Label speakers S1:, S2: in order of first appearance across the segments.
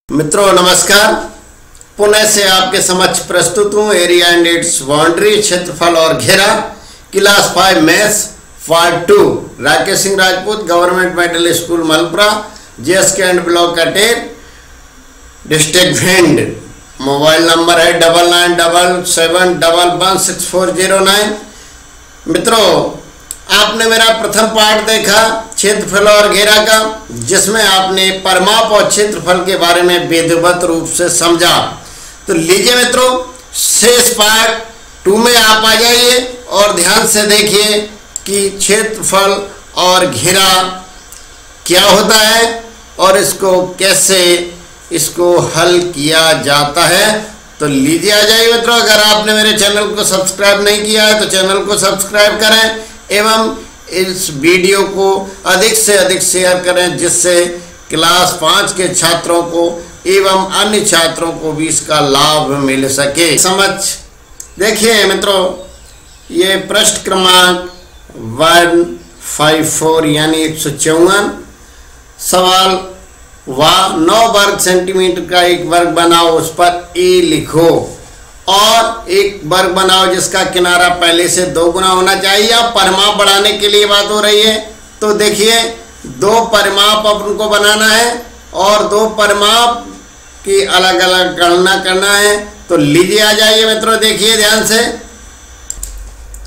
S1: मित्रों नमस्कार। पुनः से आपके समक्ष प्रस्तुत हूँ एरिया एंड इट्स बाउंड्री, क्षेत्रफल और घेरा, class 5 maths part 2, Rakesh Singh Rajput, government middle school Malpura, JSK and block Kater, district Bhind. Mobile number है 9977116409। मित्रों, आपने मेरा प्रथम पार्ट देखा क्षेत्रफल और घेरा का, जिसमें आपने परिमाप और क्षेत्रफल के बारे में विधिवत रूप से समझा। तो लीजिए मित्रों, शेष पार्ट 2 में आप आ जाइए और ध्यान से देखिए कि क्षेत्रफल और घेरा क्या होता है और इसको कैसे हल किया जाता है। तो लीजिए आ जाइए मित्रों, अगर आपने मेरे चैनल को सब्सक्राइब नहीं किया है तो चैनल को सब्सक्राइब करें एवं इस वीडियो को अधिक से अधिक शेयर करें, जिससे क्लास 5 के छात्रों को एवं अन्य छात्रों को भी इसका लाभ मिल सके। समझ देखिए मित्रों, ये पृष्ठ क्रमांक 154 यानी 154 सवाल 9 वर्ग सेंटीमीटर का एक वर्ग बनाओ, उस पर ए लिखो और एक वर्ग बनाओ जिसका किनारा पहले से 2 गुना होना चाहिए। अब परिमाप बढ़ाने के लिए बात हो रही है, तो देखिए 2 परिमाप अपन को बनाना है और 2 परिमाप की अलग अलग गणना करना है। तो लीजिए आ जाइए मित्रों, देखिए ध्यान से।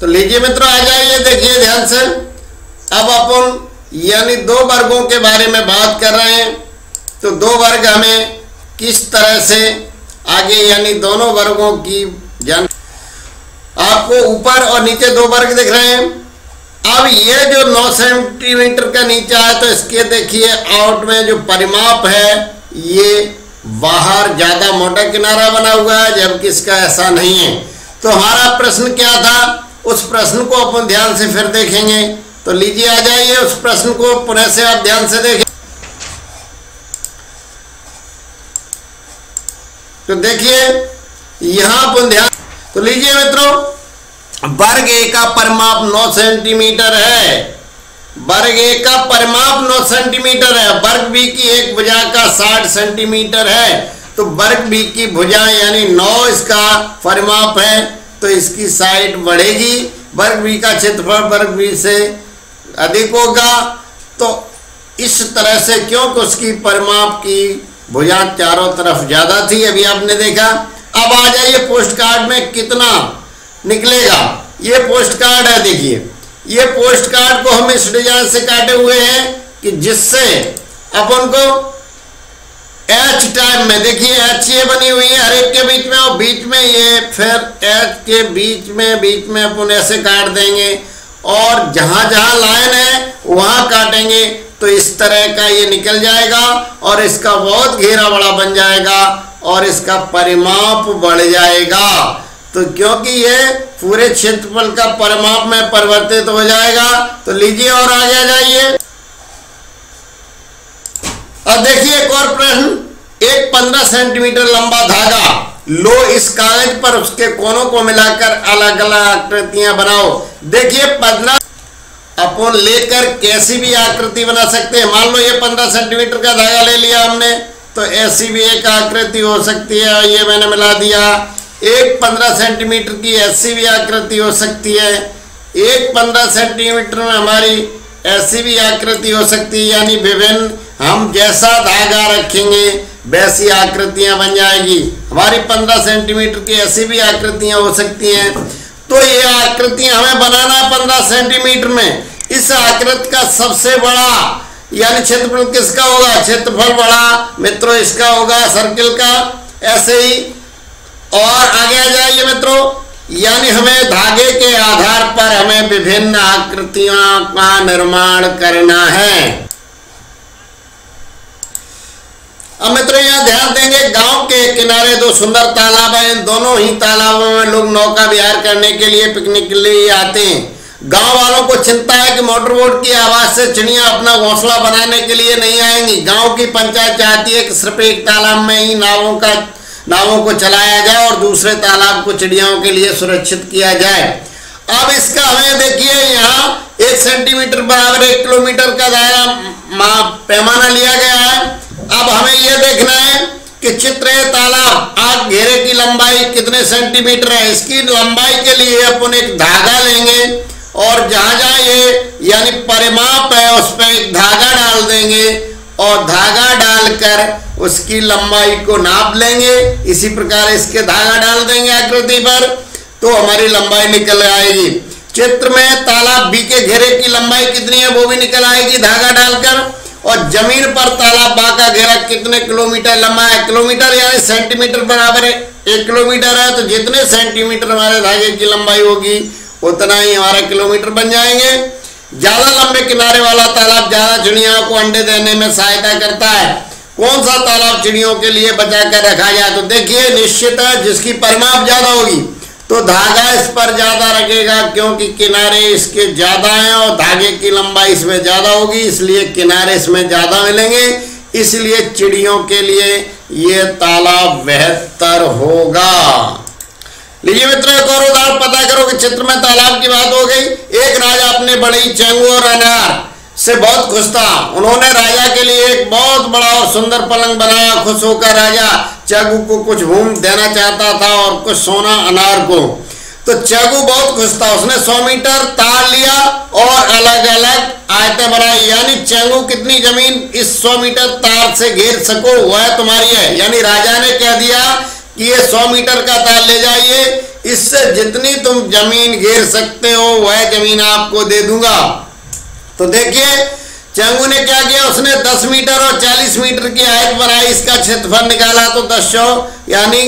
S1: तो लीजिए मित्रों आ जाइए, देखिए ध्यान से। अब अपन यानी 2 वर्गों के बारे में बात कर रहे हैं। तो 2 वर्ग हमें किस तरह से आगे यानी दोनों वर्गों की जान, आपको ऊपर और नीचे 2 वर्ग दिख रहे हैं। अब ये जो 9 सेंटीमीटर का नीचा है, तो इसके देखिए आउट में जो परिमाप है, ये बाहर ज्यादा मोटा किनारा बना हुआ है, जबकि इसका ऐसा नहीं है। तो हमारा प्रश्न क्या था, उस प्रश्न को अपन ध्यान से फिर देखेंगे। तो लीजिए आ जाइए, उस प्रश्न को पुनः से आप ध्यान से देखें। तो देखिए यहां अपन ध्यान, तो लीजिए मित्रों, वर्ग ए का परिमाप 9 सेंटीमीटर है। वर्ग ए का परिमाप 9 सेंटीमीटर है। वर्ग बी की एक भुजा का 60 सेंटीमीटर है। तो वर्ग बी की भुजा यानी 9 इसका परिमाप है, तो इसकी साइड बढ़ेगी। वर्ग बी का क्षेत्रफल वर्ग बी से अधिक होगा। तो इस तरह से, क्योंकि उसकी परिमाप की भुजा चारों तरफ ज्यादा थी, अभी आपने देखा। अब आ जाइए पोस्ट कार्ड में कितना निकलेगा। ये पोस्ट कार्ड है, देखिए ये पोस्ट कार्ड को हम इस डिजाइन से काटे हुए हैं कि जिससे अपन को एच टाइप में, देखिए एच ये बनी हुई है हर एक के बीच में, और बीच में ये फिर एच के बीच में अपन ऐसे काट देंगे और जहां जहां लाइन है वहां काटेंगे। तो इस तरह का ये निकल जाएगा और इसका बहुत घेरा बड़ा बन जाएगा और इसका परिमाप बढ़ जाएगा। तो क्योंकि ये पूरे क्षेत्रफल का परिमाप में परिवर्तित हो जाएगा। तो लीजिए और आगे आ जाइए। अब देखिए एक और प्रश्न, एक 15 सेंटीमीटर लंबा धागा लो, इस कागज पर उसके कोनों को मिलाकर अलग अलग आकृतियां बनाओ। देखिए 15 अपन लेकर कैसी भी आकृति बना सकते हैं। मान लो ये 15 सेंटीमीटर का धागा ले लिया हमने, तो ऐसी भी एक आकृति हो सकती है। ये मैंने मिला दिया। एक 15 सेंटीमीटर की ऐसी भी आकृति हो सकती है। एक 15 सेंटीमीटर में हमारी ऐसी भी आकृति हो सकती है। यानी विभिन्न, हम जैसा धागा रखेंगे वैसी आकृतियां बन जाएगी। हमारी 15 सेंटीमीटर की ऐसी भी आकृतियां हो सकती हैं। तो ये आकृतियां हमें बनाना 15 सेंटीमीटर में। इस आकृति का सबसे बड़ा यानी क्षेत्रफल किसका होगा, क्षेत्रफल बड़ा मित्रों इसका होगा, सर्किल का। ऐसे ही और आगे आ जाइए मित्रों, यानी हमें धागे के आधार पर हमें विभिन्न आकृतियों का निर्माण करना है। अब मित्रों यहाँ ध्यान देंगे, गांव के किनारे 2 सुंदर तालाब हैं। इन दोनों ही तालाबों में लोग नौका विहार करने के लिए, पिकनिक के लिए आते हैं। गांव वालों को चिंता है कि मोटर बोट की आवाज से चिड़ियां अपना घोंसला बनाने के लिए नहीं आएंगी। गांव की पंचायत चाहती है कि सिर्फ एक तालाब में ही नावों को चलाया जाए और दूसरे तालाब को चिड़ियाओं के लिए सुरक्षित किया जाए। अब इसका हमें देखिए, यहाँ 1 सेंटीमीटर बराबर 1 किलोमीटर का दायरा पैमाना लिया गया है। अब हमें यह देखना है कि चित्र है तालाब, आप घेरे की लंबाई कितने सेंटीमीटर है। इसकी लंबाई के लिए अपन एक धागा लेंगे और जहां जहां ये यानी परिमाप है उस पर एक धागा डाल देंगे और धागा डालकर उसकी लंबाई को नाप लेंगे। इसी प्रकार इसके धागा डाल देंगे आकृति पर तो हमारी लंबाई निकल आएगी। चित्र में तालाब बी के घेरे की लंबाई कितनी है वो भी निकल आएगी धागा डालकर। और जमीन पर तालाब बा का घेरा कितने किलोमीटर लंबा है, किलोमीटर यानी सेंटीमीटर बराबर है 1 किलोमीटर है, तो जितने सेंटीमीटर हमारे धागे की लंबाई होगी उतना ही हमारा किलोमीटर बन जाएंगे। ज्यादा लंबे किनारे वाला तालाब ज्यादा चिड़ियों को अंडे देने में सहायता करता है। कौन सा तालाब चिड़ियों के लिए बचा कर रखा जाए, तो देखिए निश्चित है जिसकी परिमाप ज्यादा होगी तो धागा इस पर ज्यादा रखेगा क्योंकि किनारे इसके ज्यादा हैं और धागे की लंबाई इसमें ज्यादा होगी, इसलिए किनारे इसमें ज्यादा मिलेंगे, इसलिए चिड़ियों के लिए ये तालाब बेहतर होगा। लीजिए मित्रों एक और उदाहरण पता करो कि चित्र में तालाब की बात हो गई। एक राजा अपने बड़ी चंगू और अनार से बहुत खुश था। उन्होंने राजा के लिए एक बहुत बड़ा और सुंदर पलंग बनाया। खुश होकर राजा चंगू को कुछ भूमि देना चाहता था और कुछ सोना अनार को। तो चंगू बहुत खुश था, उसने 100 मीटर तार लिया और अलग अलग आयतें बनाई। यानी चंगू कितनी जमीन इस 100 मीटर तार से घेर सको वह तुम्हारी है। यानी राजा ने कह दिया कि ये 100 मीटर का तार ले जाइए, इससे जितनी तुम जमीन घेर सकते हो वह जमीन आपको दे दूंगा। तो देखिए चंगू ने क्या किया, उसने 10 मीटर और 40 मीटर की आयत बनाई, इसका क्षेत्रफल निकाला तो 10 यानी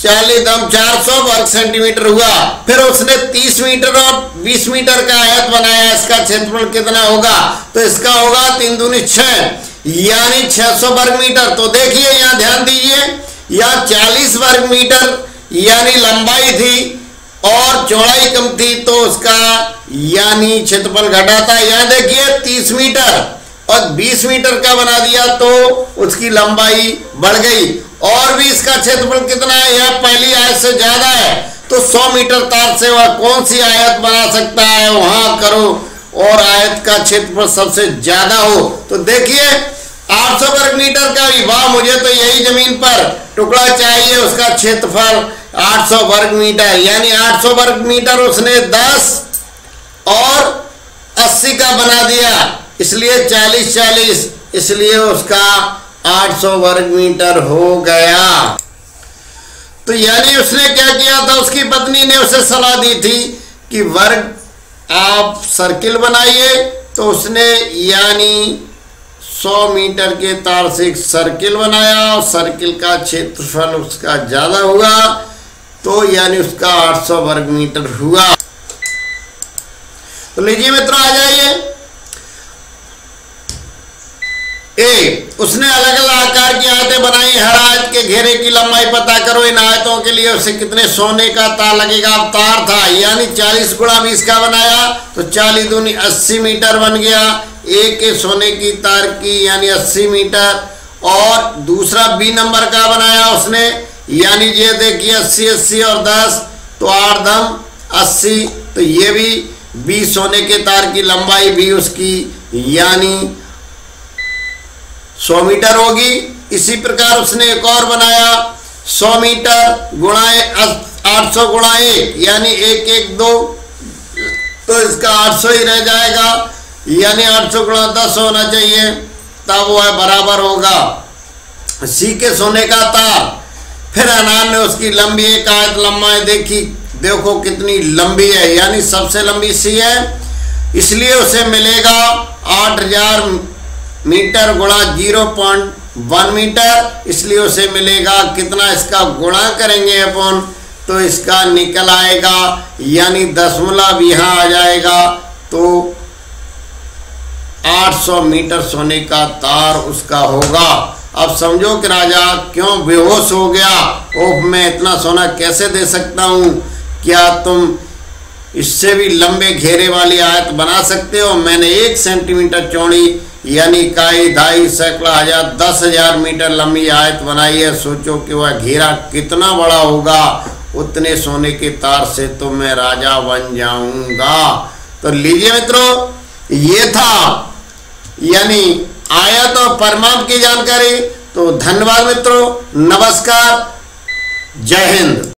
S1: 400 वर्ग सेंटीमीटर हुआ। फिर उसने 30 मीटर और 20 मीटर का आयत बनाया, इसका क्षेत्रफल कितना होगा, तो इसका होगा 3 दूनी 6 यानी 600 वर्ग मीटर। तो देखिए यहाँ ध्यान दीजिए, यहाँ 40 वर्ग मीटर यानी लंबाई थी और चौड़ाई कम थी तो उसका यानी क्षेत्रफल घटा था। यहाँ देखिए 30 मीटर और 20 मीटर का बना दिया तो उसकी लंबाई बढ़ गई और भी इसका क्षेत्रफल कितना है, यहाँ पहली आयत से ज्यादा है। तो 100 मीटर तार से वह कौन सी आयत बना सकता है, वहां करो और आयत का क्षेत्रफल सबसे ज्यादा हो। तो देखिए 800 वर्ग मीटर का भी, वाह मुझे तो यही जमीन पर टुकड़ा चाहिए, उसका क्षेत्रफल 800 वर्ग मीटर यानी 800 वर्ग मीटर उसने 10 और 80 का बना दिया, इसलिए 40-40 इसलिए उसका 800 वर्ग मीटर हो गया। तो यानी उसने क्या किया था, उसकी पत्नी ने उसे सलाह दी थी कि वर्ग आप सर्किल बनाइए। तो उसने यानी 100 मीटर के तार से एक सर्किल बनाया और सर्किल का क्षेत्रफल उसका ज्यादा हुआ तो यानी उसका 800 वर्ग मीटर हुआ। तो लीजिए मित्रों आ जाइए। उसने अलग अलग आकार की आयतें बनाई, हर आयत के घेरे की लंबाई पता करो। इन आयतों के लिए उसे कितने सोने का तार लगेगा। अब तार था यानी 40 गुणा 20 का बनाया तो 40 दूनी 80 मीटर बन गया। एक सोने की तार की यानी 80 मीटर और दूसरा बी नंबर का बनाया उसने, यानी ये देखिए 80-80 और 10 तो 8 दम 80, तो ये भी 20 सोने के तार की लंबाई भी उसकी यानी 100 मीटर होगी। इसी प्रकार उसने एक और बनाया 100 मीटर गुणाए 800 गुणा 1 यानी 1-1-2 तो इसका 800 ही रह जाएगा, यानी 800 गुणा 10 होना चाहिए तब वह बराबर होगा सी के सोने का तार। फिर अनार ने उसकी लंबी एक आयत लंबाई देखी, देखो कितनी लंबी है यानी सबसे लंबी सी है, इसलिए उसे मिलेगा 8000 मीटर गुणा 0.1 मीटर, इसलिए उसे मिलेगा कितना, इसका गुणा करेंगे अपन तो इसका निकल आएगा यानी दशमलव यहाँ आ जाएगा तो 800 मीटर सोने का तार उसका होगा। अब समझो कि राजा क्यों बेहोश हो गया, ओह मैं इतना सोना कैसे दे सकता हूँ, क्या तुम इससे भी लंबे घेरे वाली आयत बना सकते हो। मैंने 1 सेंटीमीटर चौड़ी यानी इकाई 2.5 सैकड़ा 10,000 मीटर लंबी आयत बनाई है। सोचो कि वह घेरा कितना बड़ा होगा, उतने सोने के तार से तो मैं राजा बन जाऊंगा। तो लीजिए मित्रों ये था यानी आयत और परिमाप की जानकारी। तो तो धन्यवाद मित्रों, नमस्कार, जय हिंद।